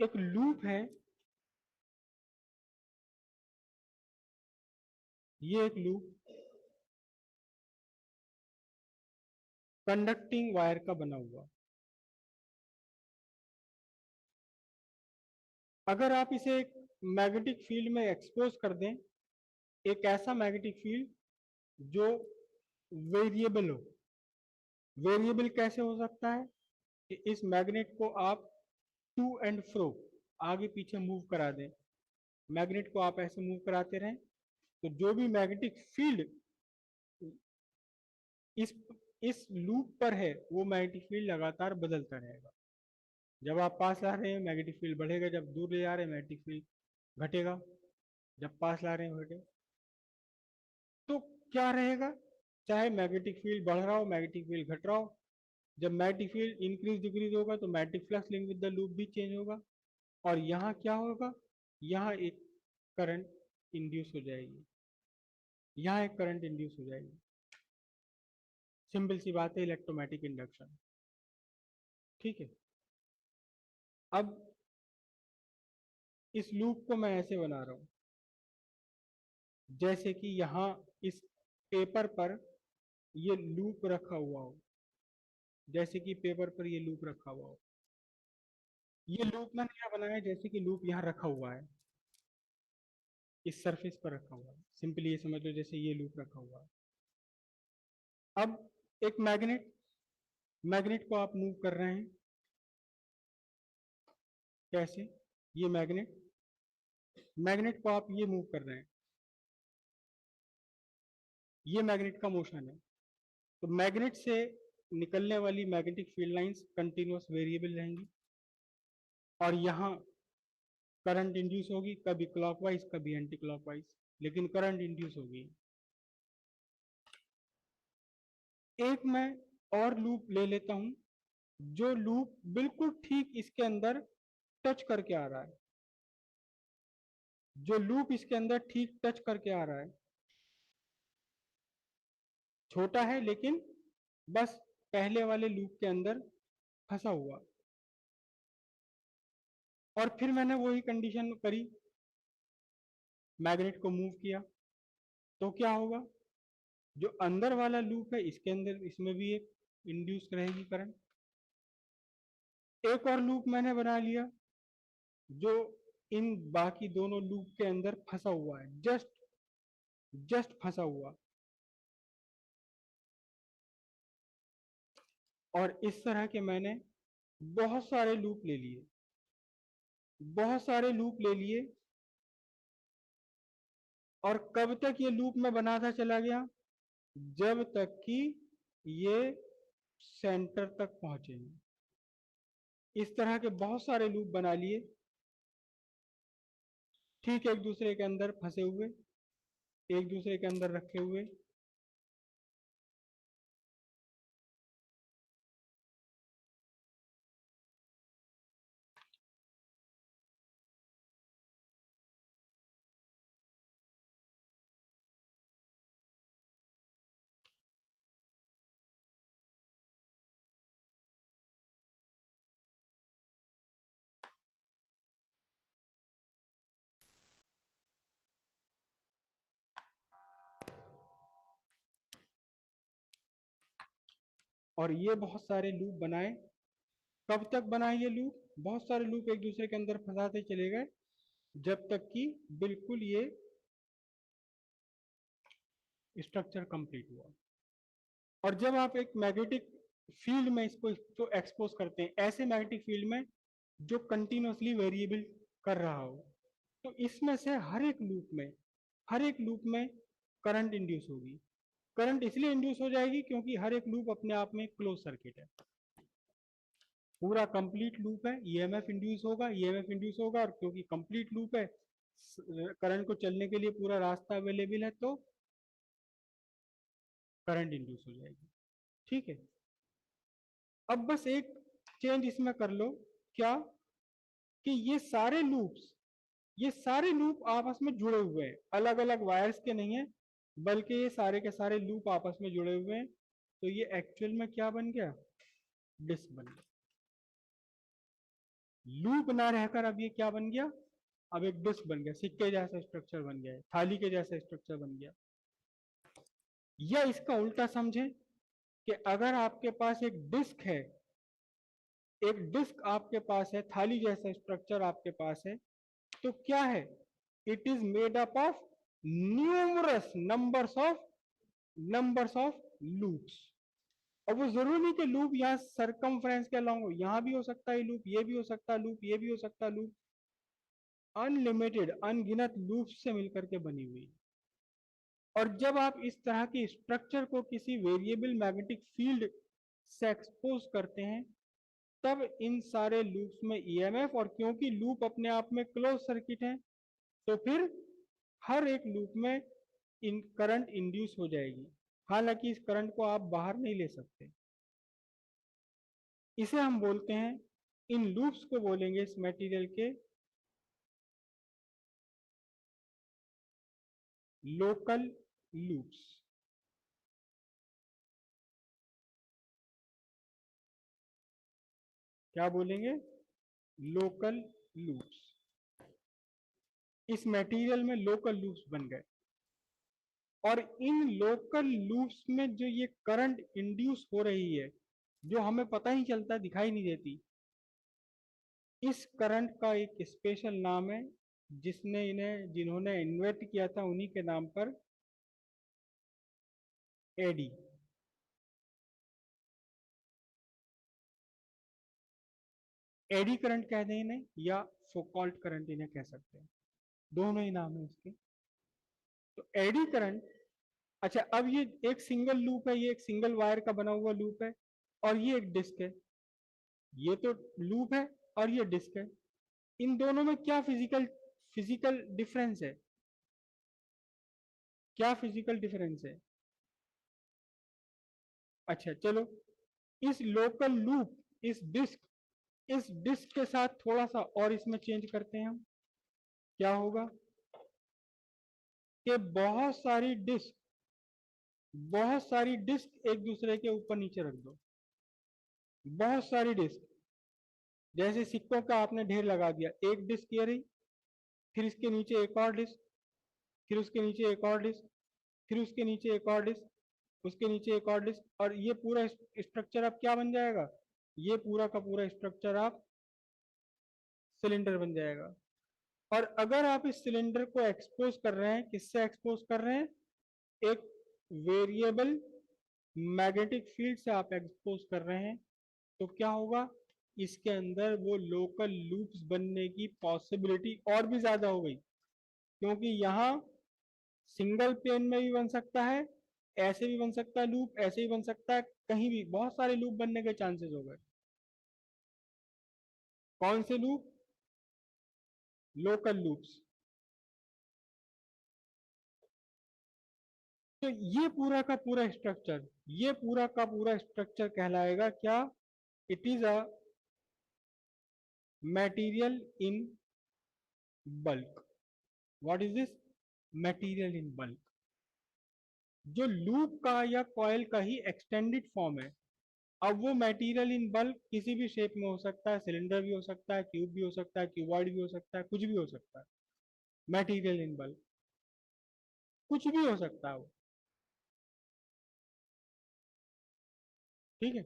एक लूप है, ये एक लूप कंडक्टिंग वायर का बना हुआ। अगर आप इसे एक मैग्नेटिक फील्ड में एक्सपोज कर दें, एक ऐसा मैग्नेटिक फील्ड जो वेरिएबल हो। वेरिएबल कैसे हो सकता है कि इस मैग्नेट को आप टू एंड फ्रो, आगे पीछे मूव करा दें। मैग्नेट को आप ऐसे मूव कराते रहें तो जो भी मैग्नेटिक फील्ड इस इस लूप पर है वो मैग्नेटिक फील्ड लगातार बदलता रहेगा। जब आप पास ला रहे हैं मैग्नेटिक फील्ड बढ़ेगा, जब दूर ले जा रहे हैं मैग्नेटिक फील्ड घटेगा, जब पास ला रहे हैं घटेगा। तो क्या रहेगा, चाहे मैग्नेटिक फील्ड बढ़ रहा हो मैग्नेटिक फील्ड घट रहा हो, जब मैग्नेटिक फील्ड इंक्रीज डिक्रीज होगा तो magnetic flux link with the loop भी चेंज होगा। और यहाँ क्या होगा, यहाँ एक करंट इंड्यूस हो जाएगी, यहाँ एक करंट इंड्यूस हो जाएगी। सिंपल सी बात है, इलेक्ट्रोमैटिक इंडक्शन। ठीक है, अब इस लूप को मैं ऐसे बना रहा हूं जैसे कि यहाँ इस पेपर पर ये लूप रखा हुआ हो, जैसे कि पेपर पर ये लूप रखा हुआ हो। ये लूप मैंने यहाँ बनाया जैसे कि लूप यहाँ रखा हुआ है, इस सरफेस पर रखा हुआ है। सिंपली ये समझ लो जैसे ये लूप रखा हुआ है। अब एक मैग्नेट, मैग्नेट को आप मूव कर रहे हैं कैसे, ये मैग्नेट, मैग्नेट को आप ये मूव कर रहे हैं, ये मैग्नेट का मोशन है। तो मैग्नेट से निकलने वाली magnetic field lines continuous variable रहेंगी और यहाँ करंट इंड्यूस होगी, कभी क्लॉकवाइज कभी एंटी क्लॉकवाइज, लेकिन करंट इंड्यूस होगी। एक मैं और लूप ले लेता हूं, जो लूप बिल्कुल ठीक इसके अंदर टच करके आ रहा है, जो लूप इसके अंदर ठीक टच करके आ रहा है, छोटा है लेकिन बस पहले वाले लूप के अंदर फंसा हुआ। और फिर मैंने वही कंडीशन करी, मैग्नेट को मूव किया, तो क्या होगा, जो अंदर वाला लूप है इसके अंदर इसमें भी एक इंड्यूस रहेगी करंट। एक और लूप मैंने बना लिया जो इन बाकी दोनों लूप के अंदर फंसा हुआ है, जस्ट जस्ट फंसा हुआ। और इस तरह के मैंने बहुत सारे लूप ले लिए, बहुत सारे लूप ले लिए। और कब तक ये लूप में बनाता चला गया, जब तक कि ये सेंटर तक पहुंचे। इस तरह के बहुत सारे लूप बना लिए, ठीक एक दूसरे के अंदर फंसे हुए, एक दूसरे के अंदर रखे हुए। और ये बहुत सारे लूप बनाए। कब तक बनाए ये लूप, बहुत सारे लूप एक दूसरे के अंदर फंसाते चले गए जब तक कि बिल्कुल ये स्ट्रक्चर कंप्लीट हुआ। और जब आप एक मैग्नेटिक फील्ड में इसको एक्सपोज करते हैं, ऐसे मैग्नेटिक फील्ड में जो कंटिन्यूसली वेरिएबल कर रहा हो, तो इसमें से हर एक लूप में, हर एक लूप में करंट इंड्यूस होगी। करंट इसलिए इंड्यूस हो जाएगी क्योंकि हर एक लूप अपने आप में क्लोज सर्किट है, पूरा कंप्लीट लूप है। ईएमएफ इंड्यूस होगा, ईएमएफ इंड्यूस होगा, और क्योंकि कंप्लीट लूप है करंट को चलने के लिए पूरा रास्ता अवेलेबल है, तो करंट इंड्यूस हो जाएगी। ठीक है, अब बस एक चेंज इसमें कर लो, क्या, कि ये सारे लूप आपस में जुड़े हुए हैं, अलग अलग वायर्स के नहीं है, बल्कि ये सारे के सारे लूप आपस में जुड़े हुए हैं। तो ये एक्चुअल में क्या बन गया, डिस्क बन गया। लूप ना रहकर अब ये क्या बन गया, अब एक डिस्क बन गया, सिक्के जैसा स्ट्रक्चर बन गया है, थाली के जैसा स्ट्रक्चर बन गया। या इसका उल्टा समझें कि अगर आपके पास एक डिस्क है, एक डिस्क आपके पास है, थाली जैसा स्ट्रक्चर आपके पास है, तो क्या है, it is made up of numerous numbers of loops. और वो जरूरी नहीं कि लूप यहाँ सरकमफ्रेंस के अलॉन्ग हो, यहाँ भी हो सकता है लूप, ये भी हो सकता है लूप, ये भी हो सकता है लूप, अनलिमिटेड अनगिनत लूप से मिलकर के बनी हुई। और जब आप इस तरह की स्ट्रक्चर को किसी वेरिएबल मैग्नेटिक फील्ड से एक्सपोज करते हैं, तब इन सारे लूप्स में ईएमएफ, और क्योंकि लूप अपने आप में क्लोज सर्किट है, तो फिर हर एक लूप में इन करंट इंड्यूस हो जाएगी। हालांकि इस करंट को आप बाहर नहीं ले सकते। इसे हम बोलते हैं, इन लूप्स को बोलेंगे इस मटेरियल के लोकल लूप्स। क्या बोलेंगे, लोकल लूप्स। इस मटेरियल में लोकल लूप्स बन गए, और इन लोकल लूप्स में जो ये करंट इंड्यूस हो रही है, जो हमें पता ही चलता, दिखाई नहीं देती, इस करंट का एक स्पेशल नाम है, जिन्होंने इन्वेंट किया था उन्हीं के नाम पर एडी। एडी करंट कह दें इन्हें, या फोकॉल्ट करंट इन्हें कह सकते हैं, दोनों ही नाम है इसके। तो एडी करंट, अच्छा अब ये एक सिंगल लूप है, ये एक सिंगल वायर का बना हुआ लूप है, और ये एक डिस्क है, ये तो लूप है और ये डिस्क है। इन दोनों में क्या फिजिकल डिफरेंस है, क्या फिजिकल डिफरेंस है? अच्छा चलो, इस लोकल लूप, इस डिस्क के साथ थोड़ा सा और इसमें चेंज करते हैं हम, क्या होगा कि बहुत सारी डिस्क एक दूसरे के ऊपर नीचे रख दो, बहुत सारी डिस्क, जैसे सिक्कों का आपने ढेर लगा दिया, एक डिस्क ये रही, फिर इसके नीचे एक और डिस्क, फिर उसके नीचे एक और डिस्क, फिर उसके नीचे एक और डिस्क, उसके नीचे एक और डिस्क, और ये पूरा स्ट्रक्चर अब क्या बन जाएगा, ये पूरा का पूरा स्ट्रक्चर आप सिलेंडर बन जाएगा। और अगर आप इस सिलेंडर को एक्सपोज कर रहे हैं, किससे एक्सपोज कर रहे हैं, एक वेरिएबल मैग्नेटिक फील्ड से आप एक्सपोज कर रहे हैं, तो क्या होगा, इसके अंदर वो लोकल लूप्स बनने की पॉसिबिलिटी और भी ज्यादा हो गई, क्योंकि यहाँ सिंगल प्लेन में भी बन सकता है, ऐसे भी बन सकता है लूप, ऐसे भी बन सकता है, कहीं भी बहुत सारे लूप बनने के चांसेस हो गए। कौन से लूप, लोकल लूप्स। तो ये पूरा का पूरा स्ट्रक्चर, ये पूरा का पूरा स्ट्रक्चर कहलाएगा क्या, it is a material in bulk. What is this, material in bulk, जो लूप का या कॉइल का ही एक्सटेंडेड फॉर्म है। अब वो मटेरियल इन बल्क किसी भी शेप में हो सकता है, सिलेंडर भी हो सकता है, क्यूब भी हो सकता है, क्यूबॉइड भी हो सकता है, कुछ भी हो सकता है, मटेरियल इन बल्क कुछ भी हो सकता है वो, ठीक है।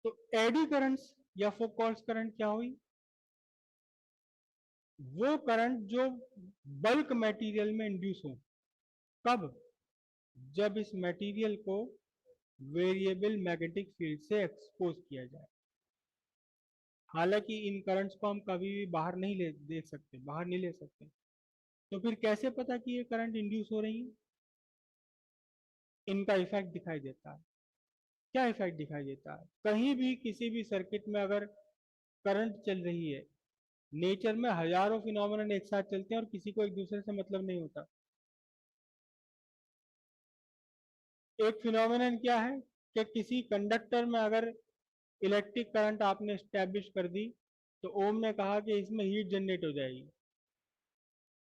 तो एडी करंट्स या फोकॉल्ट करंट क्या हुई, वो करंट जो बल्क मटेरियल में इंड्यूस हो, कब, जब इस मटेरियल को वेरिएबल मैग्नेटिक फील्ड से एक्सपोज किया जाए। हालांकि इन करंट्स को हम कभी भी बाहर नहीं देख सकते, बाहर नहीं ले सकते, तो फिर कैसे पता कि ये करंट इंड्यूस हो रही है, इनका इफेक्ट दिखाई देता है। क्या इफेक्ट दिखाई देता है, कहीं भी किसी भी सर्किट में अगर करंट चल रही है, नेचर में हजारों फिनोमेनन एक साथ चलते हैं और किसी को एक दूसरे से मतलब नहीं होता। एक फिनोमेनन क्या है कि किसी कंडक्टर में अगर इलेक्ट्रिक करंट आपने स्टैब्लिश कर दी, तो ओम ने कहा कि इसमें हीट जनरेट हो जाएगी,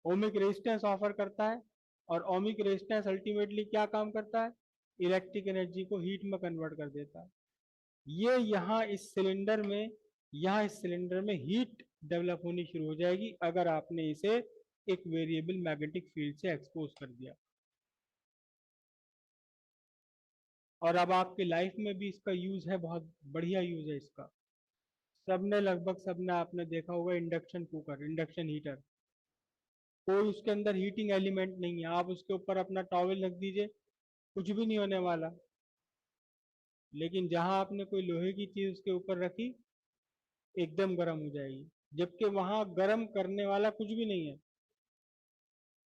ओमिक रेजिस्टेंस ऑफर करता है, और ओमिक रेजिस्टेंस अल्टीमेटली क्या काम करता है, इलेक्ट्रिक एनर्जी को हीट में कन्वर्ट कर देता है। ये यहाँ इस सिलेंडर में हीट डेवलप होनी शुरू हो जाएगी अगर आपने इसे एक वेरिएबल मैग्नेटिक फील्ड से एक्सपोज कर दिया। और अब आपकी लाइफ में भी इसका यूज है, बहुत बढ़िया यूज है इसका। लगभग सबने आपने देखा होगा इंडक्शन कुकर, इंडक्शन हीटर, कोई उसके अंदर हीटिंग एलिमेंट नहीं है, आप उसके ऊपर अपना टॉवल रख दीजिए, कुछ भी नहीं होने वाला। लेकिन जहां आपने कोई लोहे की चीज उसके ऊपर रखी, एकदम गर्म हो जाएगी, जबकि वहां गर्म करने वाला कुछ भी नहीं है।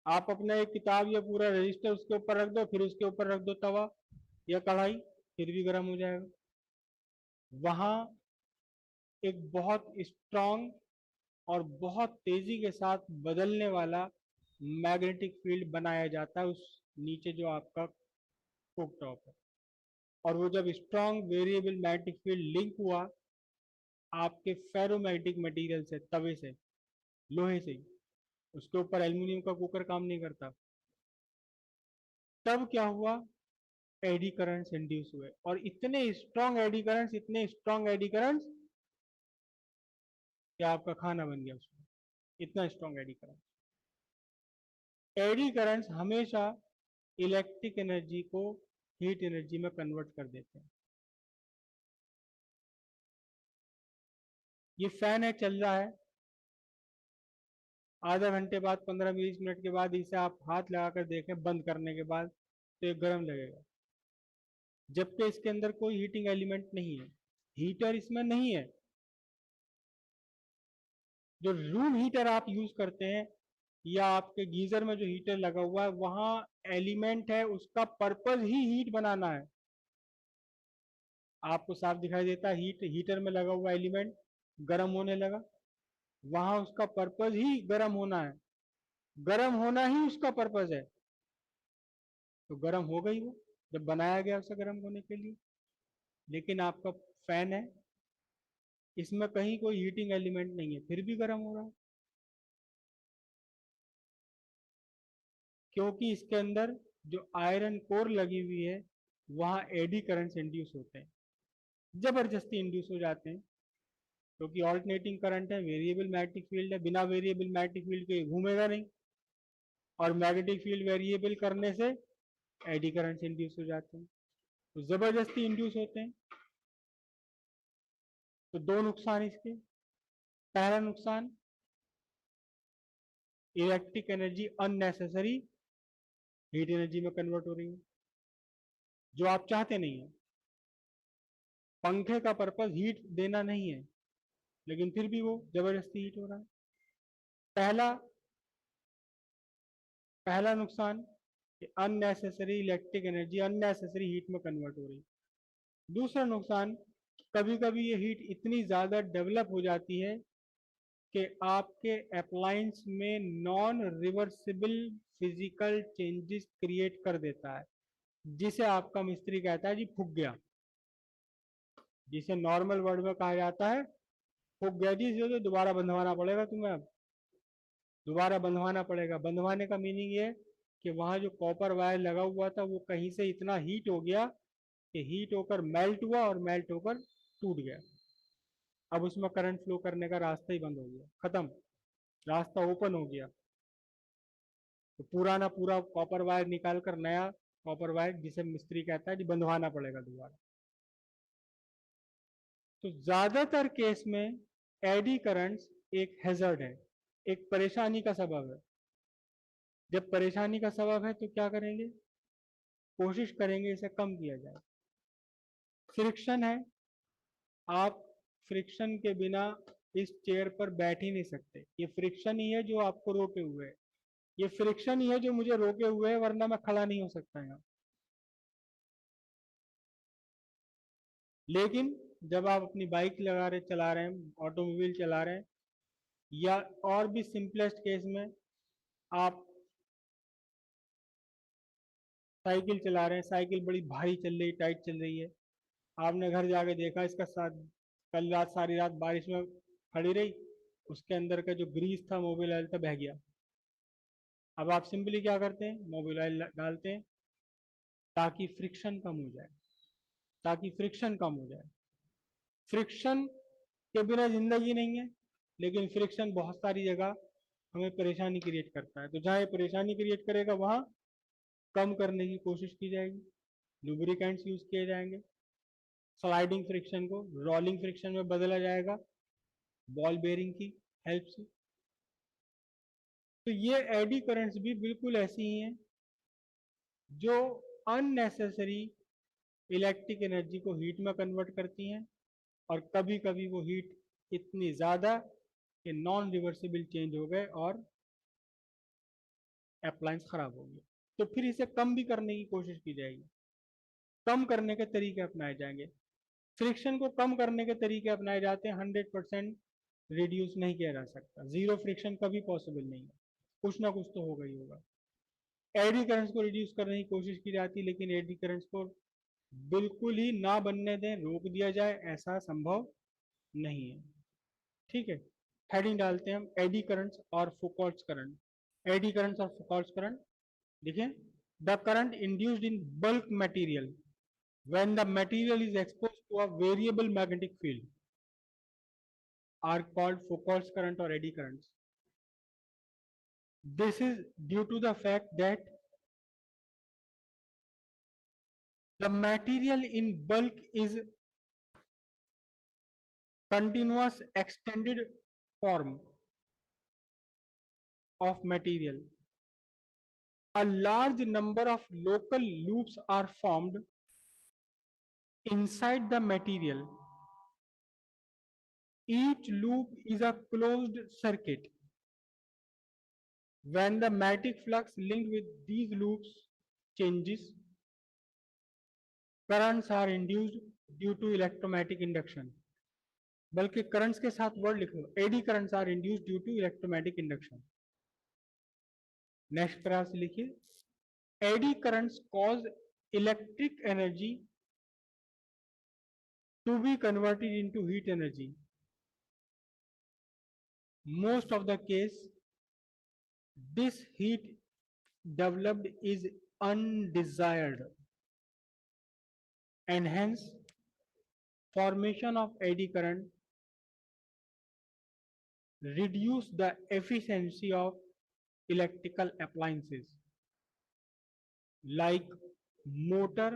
आप अपना एक किताब या पूरा रजिस्टर उसके ऊपर रख दो, फिर उसके ऊपर रख दो तवा या कढ़ाई, फिर भी गर्म हो जाएगा। वहां एक बहुत स्ट्रांग और बहुत तेजी के साथ बदलने वाला मैग्नेटिक फील्ड बनाया जाता है उस नीचे जो आपका कुक टॉप है। और वो जब strong variable magnetic field link हुआ आपके फेरोमैग्नेटिक मटेरियल से, तवे से, लोहे से, उसके ऊपर एल्यूमिनियम का कुकर काम नहीं करता, तब क्या हुआ, एडी करंट्स इंड्यूस हुए। और इतने स्ट्रांग एडी करंट्स कि आपका खाना बन गया उसमें, इतना strong eddy current. Eddy currents हमेशा इलेक्ट्रिक एनर्जी को हीट एनर्जी में कन्वर्ट कर देते हैं। ये फैन है, चल रहा है, आधा घंटे बाद 15-20 मिनट के बाद इसे आप हाथ लगाकर देखें बंद करने के बाद तो ये गर्म लगेगा, जबकि इसके अंदर कोई हीटिंग एलिमेंट नहीं है, हीटर इसमें नहीं है। जो रूम हीटर आप यूज करते हैं या आपके गीजर में जो हीटर लगा हुआ है, वहां एलिमेंट है, उसका पर्पज ही हीट बनाना है। आपको साफ दिखाई देता है हीटर में लगा हुआ एलिमेंट गर्म होने लगा, वहां उसका पर्पज ही गर्म होना है, गर्म होना ही उसका पर्पज है। तो गर्म हो गई वो, जब बनाया गया उसे गर्म होने के लिए। लेकिन आपका फैन है, इसमें कहीं कोई हीटिंग एलिमेंट नहीं है, फिर भी गर्म हो रहा है, क्योंकि इसके अंदर जो आयरन कोर लगी हुई है वहां एडी करंट्स इंड्यूस होते हैं, जबरदस्ती इंड्यूस हो जाते हैं, क्योंकि ऑल्टरनेटिंग करंट है, वेरिएबल मैग्नेटिक फील्ड है, बिना वेरिएबल मैग्नेटिक फील्ड के घूमेगा नहीं, और मैग्नेटिक फील्ड वेरिएबल करने से एडी करंट्स इंड्यूस हो जाते हैं, तो जबरदस्ती इंड्यूस होते हैं। तो दो नुकसान इसके। पहला नुकसान, electric energy unnecessary heat energy में कन्वर्ट हो रही है, जो आप चाहते नहीं है। पंखे का पर्पज हीट देना नहीं है, लेकिन फिर भी वो जबरदस्ती हीट हो रहा है। पहला पहला नुकसान, unnecessary electric energy unnecessary heat में कन्वर्ट हो रही है। दूसरा नुकसान, कभी कभी ये हीट इतनी ज्यादा डेवलप हो जाती है कि आपके अप्लायंस में non reversible physical changes create कर देता है, जिसे आपका मिस्त्री कहता है जी फूक गया, जिसे नॉर्मल वर्ड में कहा जाता है फूक गया जी, इसे तो दोबारा बंधवाना पड़ेगा तुम्हें, अब दोबारा बंधवाना पड़ेगा। बंधवाने का मीनिंग ये कि वहां जो कॉपर वायर लगा हुआ था वो कहीं से इतना हीट हो गया कि हीट होकर मेल्ट हुआ और मेल्ट होकर टूट गया। अब उसमें करंट फ्लो करने का रास्ता ही बंद हो गया, खत्म, रास्ता ओपन हो गया। तो पूरा कॉपर वायर निकाल कर नया कॉपर वायर, जिसे मिस्त्री कहता है जी बंधवाना पड़ेगा दोबारा। तो ज्यादातर केस में एडी करंट्स एक हैजर्ड है, एक परेशानी का सबब है। जब परेशानी का सबब है तो क्या करेंगे, कोशिश करेंगे इसे कम किया जाए। फ्रिक्शन है, आप फ्रिक्शन के बिना इस चेयर पर बैठ ही नहीं सकते, ये फ्रिक्शन ही है जो आपको रोके हुए है, ये फ्रिक्शन ही है जो मुझे रोके हुए है, वरना मैं खड़ा नहीं हो सकता यहाँ। लेकिन जब आप अपनी बाइक चला रहे हैं, ऑटोमोबाइल चला रहे हैं, या और भी सिंपलेस्ट केस में आप साइकिल चला रहे हैं, साइकिल बड़ी भारी चल रही, टाइट चल रही है, आपने घर जाके देखा इसका साथ, कल रात सारी रात बारिश में खड़ी रही, उसके अंदर का जो ग्रीस था मोबिल ऑयल था बह गया। अब आप सिंपली क्या करते हैं, मोबिल ऑयल डालते हैं ताकि फ्रिक्शन कम हो जाए, ताकि फ्रिक्शन कम हो जाए। फ्रिक्शन के बिना जिंदगी नहीं है, लेकिन फ्रिक्शन बहुत सारी जगह हमें परेशानी क्रिएट करता है। तो जहाँ ये परेशानी क्रिएट करेगा वहां कम करने की कोशिश की जाएगी, लुब्रिकेंट्स यूज किए जाएंगे, स्लाइडिंग फ्रिक्शन को रोलिंग फ्रिक्शन में बदला जाएगा बॉल बेरिंग की हेल्प से। तो ये एडी करंट्स भी बिल्कुल ऐसी ही हैं जो अननेसेसरी इलेक्ट्रिक एनर्जी को हीट में कन्वर्ट करती हैं, और कभी कभी वो हीट इतनी ज्यादा कि नॉन रिवर्सिबल चेंज हो गए और अप्लायंस खराब हो गया। तो फिर इसे कम भी करने की कोशिश की जाएगी, कम करने के तरीके अपनाए जाएंगे। फ्रिक्शन को कम करने के तरीके अपनाए जाते हैं, 100% रिड्यूस नहीं किया जा सकता, जीरो फ्रिक्शन कभी पॉसिबल नहीं है, कुछ ना कुछ तो होगा ही होगा। एडी करंट्स को रिड्यूस करने की कोशिश की जाती है, लेकिन एडी करंट्स को बिल्कुल ही ना बनने दें, रोक दिया जाए, ऐसा संभव नहीं है। ठीक है, हेडिंग डालते हैं हम एडी करंट्स और फुकॉल्ट्स करंट। एडी करंट्स और फुकॉल्ट्स करंट देखिए, the current induced in bulk material when the material is exposed to a variable magnetic field are called Foucault's current or eddy currents. This is due to the fact that the material in bulk is continuous extended form of material. A large number of local loops are formed inside the material. Each loop is a closed circuit. When the magnetic flux linked with these loops changes, currents are induced due to electromagnetic induction. बल्कि currents के साथ word लिख लो, eddy currents are induced due to electromagnetic induction. Next तरह से लिखिए, eddy currents cause electric energy to be converted into heat energy. Most of the case this heat developed is undesired, and hence formation of eddy current reduce the efficiency of electrical appliances like motor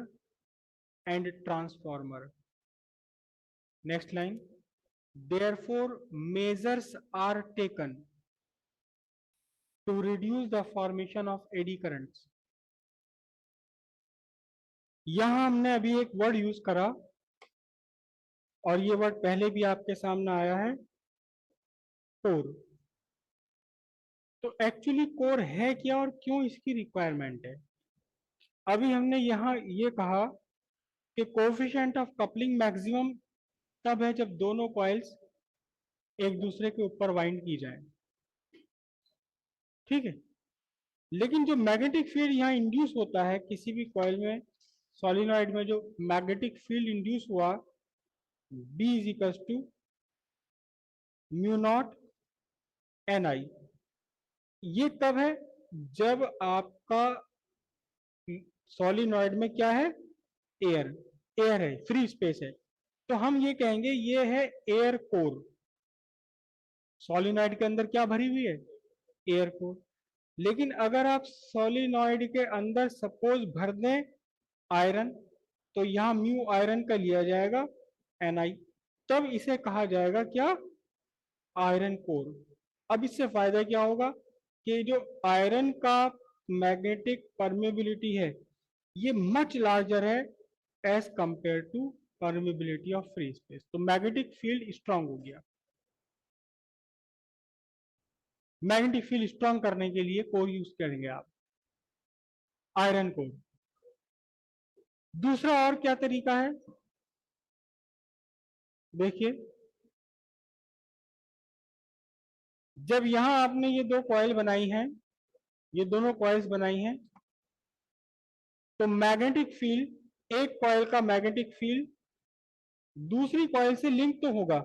and transformer. Next line, therefore measures are taken to reduce the formation of eddy currents. यहां हमने अभी एक word use करा और ये word पहले भी आपके सामने आया है, कोर। तो एक्चुअली कोर है क्या और क्यों इसकी रिक्वायरमेंट है? अभी हमने यहां ये कहा कि कोएफिशिएंट ऑफ कपलिंग मैक्सिमम तब है जब दोनों कॉइल्स एक दूसरे के ऊपर वाइंड की जाए। ठीक है, लेकिन जो मैग्नेटिक फील्ड यहाँ इंड्यूस होता है किसी भी कॉइल में, सोलिनॉइड में जो मैग्नेटिक फील्ड इंड्यूस हुआ, B is equal to mu naught NI। ये तब है जब आपका सोलिनॉइड में क्या है, एयर, एयर है, फ्री स्पेस है। तो हम ये कहेंगे ये है एयर कोर। सोलिनॉइड के अंदर क्या भरी हुई है, एयर कोर। लेकिन अगर आप सोलिनॉइड के अंदर सपोज भर दें आयरन, तो यहां म्यू आयरन का लिया जाएगा NI, तब इसे कहा जाएगा क्या, आयरन कोर। अब इससे फायदा क्या होगा कि जो आयरन का मैग्नेटिक परमेबिलिटी है ये मच लार्जर है as compare to permeability of free space. तो मैग्नेटिक फील्ड स्ट्रांग हो गया। मैग्नेटिक फील्ड स्ट्रांग करने के लिए कोर यूज करेंगे आप, आयरन कोर। दूसरा और क्या तरीका है, देखिए, जब यहां आपने ये दो कॉइल बनाई हैं, ये दोनों कॉइल्स बनाई हैं, तो मैग्नेटिक फील्ड, एक कॉइल का मैग्नेटिक फील्ड दूसरी कॉइल से लिंक तो होगा,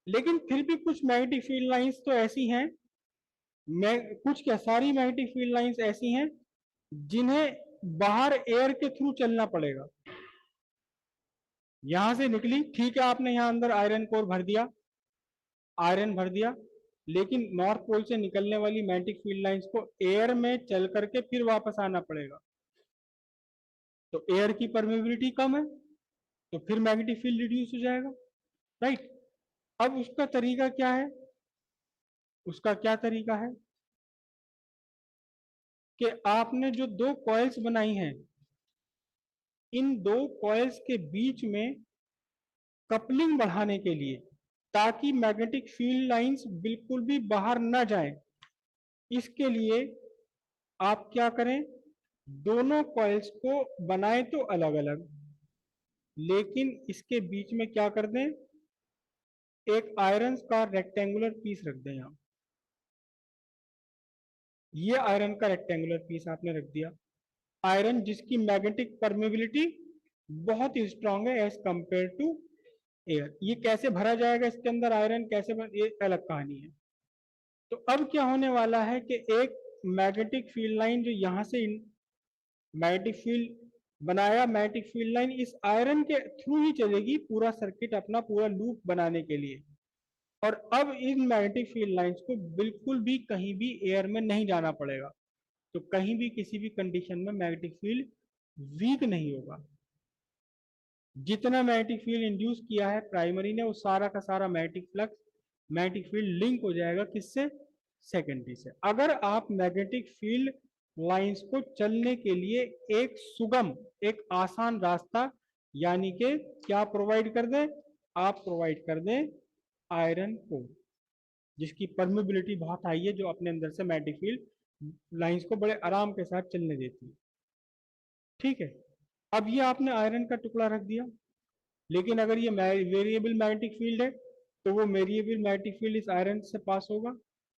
लेकिन फिर भी कुछ मैग्नेटिक फील्ड लाइंस तो ऐसी हैं, कुछ क्या सारी मैग्नेटिक फील्ड लाइंस ऐसी हैं जिन्हें बाहर एयर के थ्रू चलना पड़ेगा। यहां से निकली, ठीक है, आपने यहां अंदर आयरन कोर भर दिया, आयरन भर दिया, लेकिन नॉर्थ पोल से निकलने वाली मैग्नेटिक फील्ड लाइंस को एयर में चल करके फिर वापस आना पड़ेगा। तो एयर की परमेबिलिटी कम है, तो फिर मैग्नेटिक फील्ड रिड्यूस हो जाएगा, राइट। अब उसका तरीका क्या है, उसका क्या तरीका है कि आपने जो दो कॉइल्स बनाई हैं, इन दो कॉइल्स के बीच में कपलिंग बढ़ाने के लिए, ताकि मैग्नेटिक फील्ड लाइंस बिल्कुल भी बाहर ना जाए, इसके लिए आप क्या करें, दोनों कॉइल्स को बनाए तो अलग अलग, लेकिन इसके बीच में क्या कर दें, एक आयरन का रेक्टेंगुलर पीस रख दें यहां। ये आयरन का रेक्टेंगुलर पीस आपने रख दिया, आयरन जिसकी मैग्नेटिक परमेबिलिटी बहुत ही स्ट्रांग है एज कंपेयर टू एयर। ये कैसे भरा जाएगा इसके अंदर आयरन, कैसे ये अलग कहानी है। तो अब क्या होने वाला है कि एक मैग्नेटिक फील्ड लाइन जो यहां से मैग्नेटिक फील्ड बनाया, मैग्नेटिक फील्ड लाइन इस आयरन के थ्रू ही चलेगी पूरा सर्किट अपना पूरा लूप बनाने के लिए। और अब इन मैग्नेटिक फील्ड लाइंस को बिल्कुल भी कहीं भी एयर में नहीं जाना पड़ेगा, तो कहीं भी किसी भी कंडीशन में मैग्नेटिक फील्ड वीक नहीं होगा। जितना मैग्नेटिक फील्ड इंड्यूस किया है प्राइमरी ने, वो सारा का सारा magnetic flux, magnetic field link हो जाएगा किससे, सेकेंडरी से। अगर आप मैग्नेटिक फील्ड लाइंस को चलने के लिए एक सुगम, एक आसान रास्ता यानी कि क्या प्रोवाइड कर दें, आप प्रोवाइड कर दें आयरन कोर, जिसकी परमेबिलिटी बहुत हाई है, जो अपने अंदर से मैग्नेटिक फील्ड लाइंस को बड़े आराम के साथ चलने देती है, ठीक है। अब ये आपने आयरन का टुकड़ा रख दिया, लेकिन अगर ये वेरिएबल मैग्नेटिक फील्ड है, तो वो वेरिएबल मैग्नेटिक फील्ड इस आयरन से पास होगा,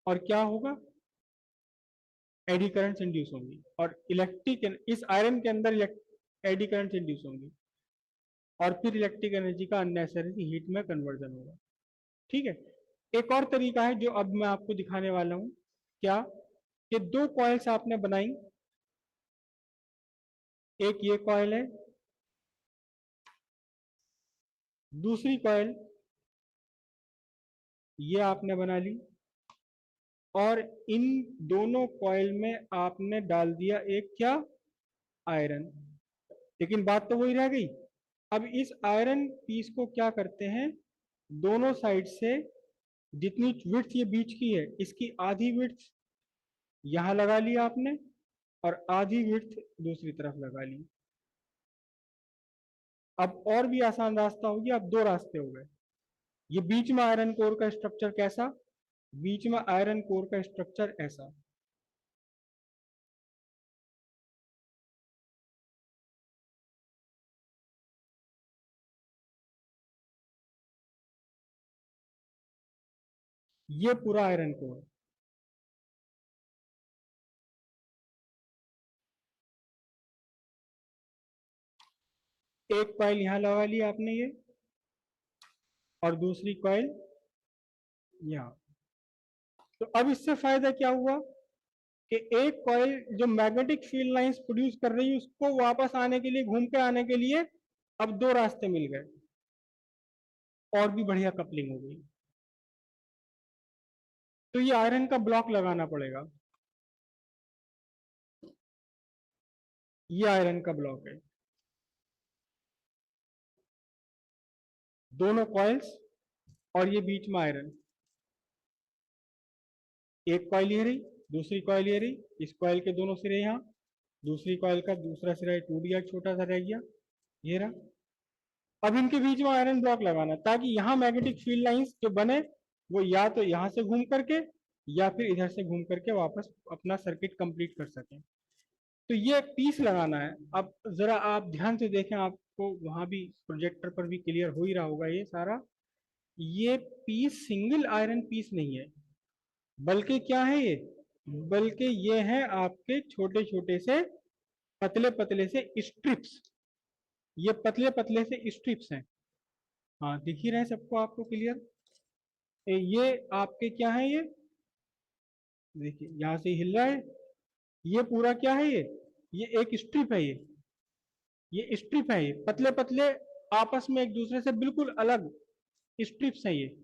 और क्या होगा, एडी करंट्स इंड्यूस होंगी, और इलेक्ट्रिक इस आयरन के अंदर एडी करंट्स इंड्यूस होंगी, और फिर इलेक्ट्रिक एनर्जी का अननेसेसरी हीट में कन्वर्जन होगा, ठीक है। एक और तरीका है जो अब मैं आपको दिखाने वाला हूं, क्या, कि दो कॉइल्स आपने बनाई, एक ये कॉइल है, दूसरी कॉइल ये आपने बना ली, और इन दोनों कॉइल में आपने डाल दिया एक क्या, आयरन। लेकिन बात तो वही रह गई, अब इस आयरन पीस को क्या करते हैं, दोनों साइड से जितनी विड्थ ये बीच की है, इसकी आधी विड्थ यहां लगा ली आपने, और आधी विड्थ दूसरी तरफ लगा ली। अब और भी आसान रास्ता हो गया, अब दो रास्ते हो गए। ये बीच में आयरन कोर का स्ट्रक्चर कैसा, बीच में आयरन कोर का स्ट्रक्चर ऐसा, ये पूरा आयरन कोर। एक कॉइल यहां लगा ली आपने ये, और दूसरी कॉइल यहाँ। तो अब इससे फायदा क्या हुआ कि एक कॉइल जो मैग्नेटिक फील्ड लाइंस प्रोड्यूस कर रही है, उसको वापस आने के लिए, घूम के आने के लिए अब दो रास्ते मिल गए, और भी बढ़िया कपलिंग हो गई। तो ये आयरन का ब्लॉक लगाना पड़ेगा, ये आयरन का ब्लॉक है, दोनों कॉइल्स और ये बीच में आयरन। एक कॉइल ये रही, दूसरी कॉइल ये रही, इस कॉइल के दोनों सिरे यहाँ, दूसरी कॉइल का दूसरा सिरा टूट गया, छोटा सा रह गया, ये रहा। अब इनके बीच में आयरन ब्लॉक लगाना, ताकि यहाँ मैग्नेटिक फील्ड लाइंस जो बने, वो या तो यहाँ से घूम करके या फिर इधर से घूम करके वापस अपना सर्किट कंप्लीट कर सकें। तो ये पीस लगाना है। अब जरा आप ध्यान से देखें, आपको वहां भी प्रोजेक्टर पर भी क्लियर हो ही रहा होगा ये सारा। ये पीस सिंगल आयरन पीस नहीं है, बल्कि क्या है ये, बल्कि ये है आपके छोटे छोटे से पतले पतले से स्ट्रिप्स, ये पतले पतले से स्ट्रिप्स हैं। हाँ, दिख ही रहे हैं सबको, आपको क्लियर। ये आपके क्या है, देखिए यहाँ से हिल रहा है, ये पूरा क्या है, ये एक स्ट्रिप है, ये स्ट्रिप है, ये पतले पतले आपस में एक दूसरे से बिल्कुल अलग स्ट्रिप्स हैं ये।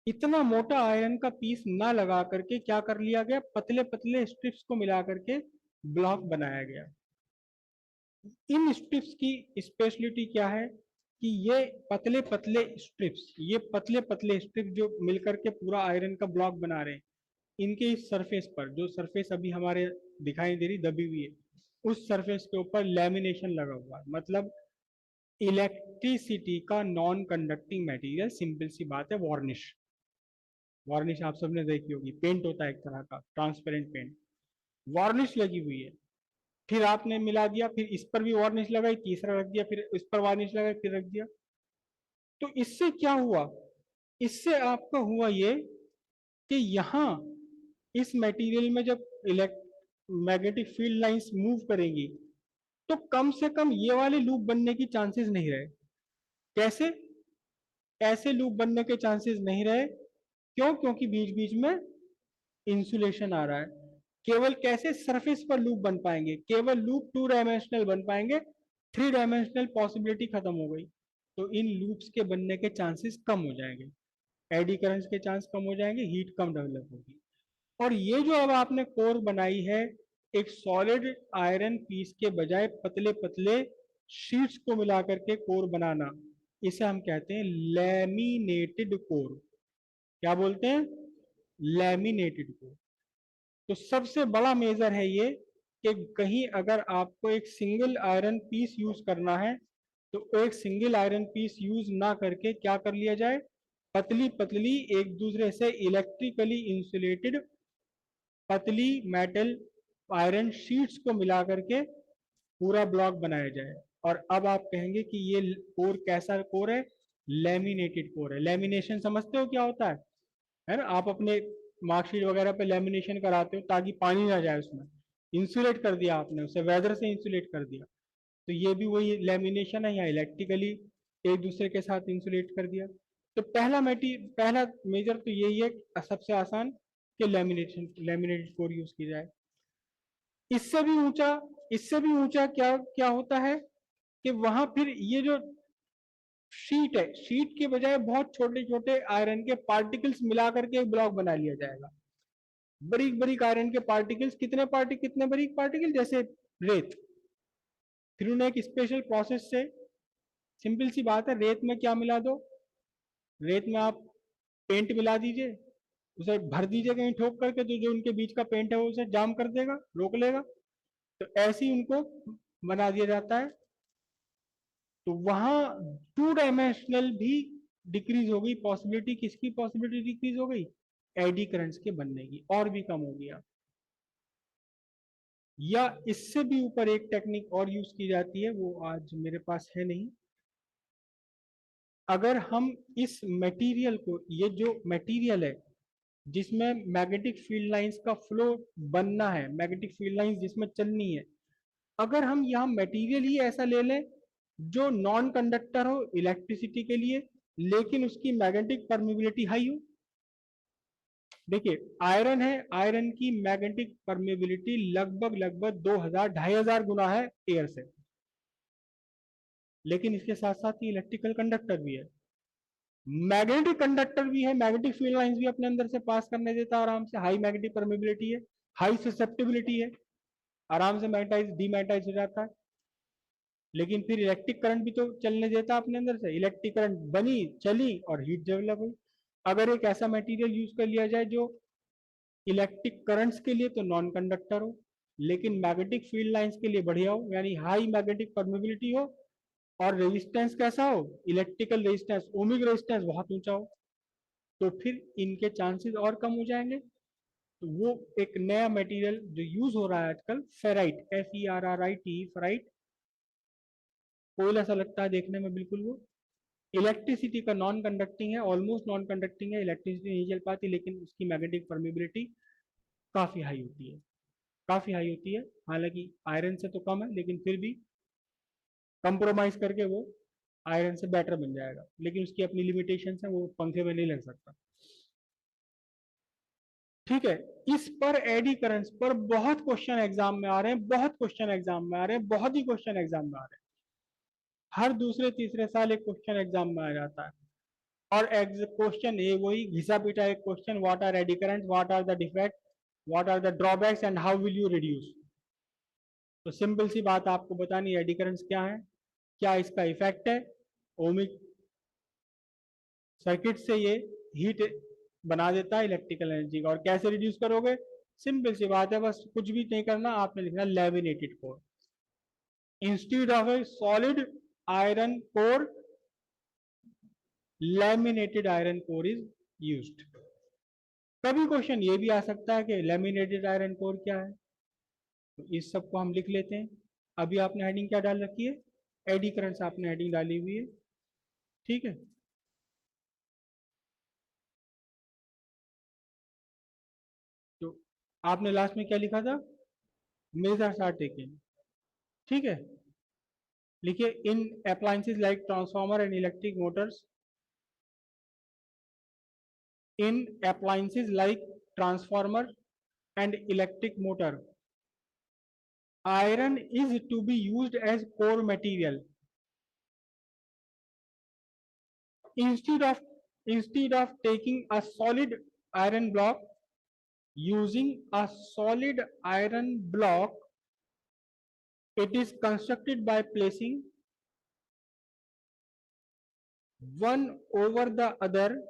इतना मोटा आयरन का पीस ना लगा करके क्या कर लिया गया, पतले पतले स्ट्रिप्स को मिला करके ब्लॉक बनाया गया। इन स्ट्रिप्स की स्पेशलिटी क्या है कि ये पतले पतले स्ट्रिप्स, ये पतले पतले स्ट्रिप जो मिलकर के पूरा आयरन का ब्लॉक बना रहे हैं, इनके इस सरफेस पर, जो सरफेस अभी हमारे दिखाई दे रही दबी हुई है, उस सरफेस के ऊपर लैमिनेशन लगा हुआ है। मतलब इलेक्ट्रिसिटी का नॉन कंडक्टिंग मटेरियल, सिंपल सी बात है, वार्निश। वार्निश आप सबने देखी होगी, पेंट होता है एक तरह का ट्रांसपेरेंट पेंट, वार्निश लगी हुई है। फिर आपने मिला दिया, फिर इस पर भी वार्निश लगाई, तीसरा रख दिया, फिर इस पर वार्निश लगाई, फिर रख दिया। तो इससे क्या हुआ, इससे आपका हुआ ये कि यहाँ इस मटेरियल में जब मैग्नेटिक फील्ड लाइंस मूव करेंगी तो कम से कम ये वाले लूप बनने की चांसेस नहीं रहे। कैसे? ऐसे लूप बनने के चांसेस नहीं रहे। क्यों? क्योंकि बीच बीच में इंसुलेशन आ रहा है। केवल कैसे सरफेस पर लूप बन पाएंगे, केवल लूप 2 डायमेंशनल बन पाएंगे, 3 डायमेंशनल पॉसिबिलिटी खत्म हो गई। तो इन लूप्स के बनने के चांसेस कम हो जाएंगे, एडी करंट्स के चांस कम हो जाएंगे, हीट कम डेवलप होगी। और ये जो अब आपने कोर बनाई है, एक सॉलिड आयरन पीस के बजाय पतले पतले शीट्स को मिलाकर के कोर बनाना, इसे हम कहते हैं लैमिनेटेड कोर। क्या बोलते हैं? Laminated core. तो सबसे बड़ा मेजर है ये कि कहीं अगर आपको एक सिंगल आयरन पीस यूज करना है तो एक सिंगल आयरन पीस यूज ना करके क्या कर लिया जाए, पतली पतली एक दूसरे से इलेक्ट्रिकली इंसुलेटेड पतली मेटल आयरन शीट्स को मिला करके पूरा ब्लॉक बनाया जाए। और अब आप कहेंगे कि ये कोर कैसा कोर है? लैमिनेटेड कोर है। लैमिनेशन समझते हो क्या होता है ना? आप अपने मार्कशीट वगैरह पे लैमिनेशन कराते हो ताकि पानी ना जाए उसमें, इंसुलेट कर दिया आपने उसे, वेदर से इंसुलेट कर दिया। तो ये भी वही लैमिनेशन है, या इलेक्ट्रिकली एक दूसरे के साथ इंसुलेट कर दिया। तो पहला मेजर तो यही है, सबसे आसान, कि लैमिनेटेड कोर यूज की जाए। इससे भी ऊंचा, इससे भी ऊंचा क्या क्या होता है कि वहां फिर ये जो शीट है, शीट के बजाय बहुत छोटे छोटे आयरन के पार्टिकल्स मिला करके एक ब्लॉक बना लिया जाएगा। बारीक बारीक आयरन के पार्टिकल्स, कितने बारीक पार्टिकल, जैसे रेत। फिर उन्हें एक स्पेशल प्रोसेस से, सिंपल सी बात है, रेत में क्या मिला दो, रेत में आप पेंट मिला दीजिए, उसे भर दीजिए कहीं ठोक करके, तो जो उनके बीच का पेंट है वो उसे जाम कर देगा, रोक लेगा। तो ऐसे ही उनको बना दिया जाता है। तो वहां 2 डायमेंशनल भी डिक्रीज हो गई पॉसिबिलिटी। किसकी पॉसिबिलिटी डिक्रीज हो गई? एडी करंट्स के बनने की, और भी कम हो गया। या इससे भी ऊपर एक टेक्निक और यूज की जाती है, वो आज मेरे पास है नहीं। अगर हम इस मटेरियल को, ये जो मटेरियल है जिसमें मैग्नेटिक फील्ड लाइंस का फ्लो बनना है, मैग्नेटिक फील्ड लाइंस जिसमें चलनी है, अगर हम यहाँ मटेरियल ही ऐसा ले लें जो नॉन कंडक्टर हो इलेक्ट्रिसिटी के लिए, लेकिन उसकी मैग्नेटिक परमिबिलिटी हाई हो। देखिए, आयरन है, आयरन की मैग्नेटिक परमिबिलिटी लगभग लगभग 2000 2500 गुना है एयर से, लेकिन इसके साथ साथ ही इलेक्ट्रिकल कंडक्टर भी है, मैग्नेटिक कंडक्टर भी है, मैग्नेटिक फील्ड लाइंस भी अपने अंदर से पास करने देता है आराम से, हाई मैग्नेटिक परमिबिलिटी है, हाई ससेप्टिबिलिटी है, आराम से मैग्नेटाइज डीमैग्नेटाइज हो जाता है। लेकिन फिर इलेक्ट्रिक करंट भी तो चलने देता अपने अंदर से, इलेक्ट्रिक करंट बनी, चली और हीट डेवलप हुई। अगर एक ऐसा मटेरियल यूज कर लिया जाए जो इलेक्ट्रिक करंट्स के लिए तो नॉन कंडक्टर हो, लेकिन मैग्नेटिक फील्ड लाइंस के लिए बढ़िया हो, यानी हाई मैग्नेटिक परमिबिलिटी हो, और रेजिस्टेंस कैसा हो, इलेक्ट्रिकल रेजिस्टेंस, ओमिक रेजिस्टेंस बहुत ऊंचा हो, तो फिर इनके चांसेस और कम हो जाएंगे। तो वो एक नया मटेरियल जो यूज हो रहा है आजकल, फेराइट, FERRIT, फेराइट, कोयला सा लगता है देखने में बिल्कुल वो, इलेक्ट्रिसिटी का नॉन कंडक्टिंग है, ऑलमोस्ट नॉन कंडक्टिंग है, इलेक्ट्रिसिटी नहीं चल पाती, लेकिन उसकी मैग्नेटिक परमिबिलिटी काफी हाई होती है, काफी हाई होती है। हालांकि आयरन से तो कम है, लेकिन फिर भी कंप्रोमाइज करके वो आयरन से बेटर बन जाएगा, लेकिन उसकी अपनी लिमिटेशन है, वो पंखे में नहीं लग सकता। ठीक है। इस पर एडी करंट्स पर बहुत क्वेश्चन एग्जाम में आ रहे हैं, बहुत क्वेश्चन एग्जाम में आ रहे हैं, बहुत ही क्वेश्चन एग्जाम में आ रहे हैं। हर दूसरे तीसरे साल एक क्वेश्चन एग्जाम में आ जाता है, और क्वेश्चन ए वही घिसा पीटा एक question, what are eddy current, what are the defect, what are the drawbacks and how will you reduce. तो सिंपल सी बात आपको बतानी है, एडी करंट्स क्या है, क्या इसका इफेक्ट है। ओमिक सर्किट से ये हीट बना देता है इलेक्ट्रिकल एनर्जी का। और कैसे रिड्यूस करोगे, सिंपल सी बात है, बस कुछ भी नहीं करना, आपने लिखना laminated core instead of A solid iron core, laminated iron core is used. कभी क्वेश्चन ये भी आ सकता है कि लैमिनेटेड आयरन कोर क्या है, तो इस सब को हम लिख लेते हैं। अभी आपने हेडिंग क्या डाल रखी है, एडी करंट्स आपने हेडिंग डाली हुई है, ठीक है। तो आपने लास्ट में क्या लिखा था, मेजर्स आर टेकन, ठीक है। लिखिए in appliances like transformer and electric motors, in appliances like transformer and electric motor, iron is to be used as core material instead of taking a solid iron block. Using a solid iron block, it is constructed by placing one over the other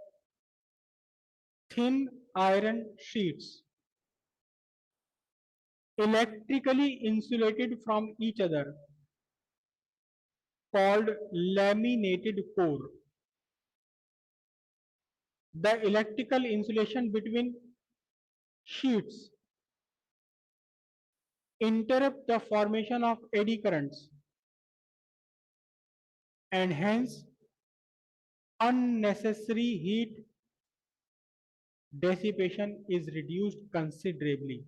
thin iron sheets electrically insulated from each other, called laminated core. The electrical insulation between sheets interrupt the formation of eddy currents, and hence unnecessary heat dissipation is reduced considerably.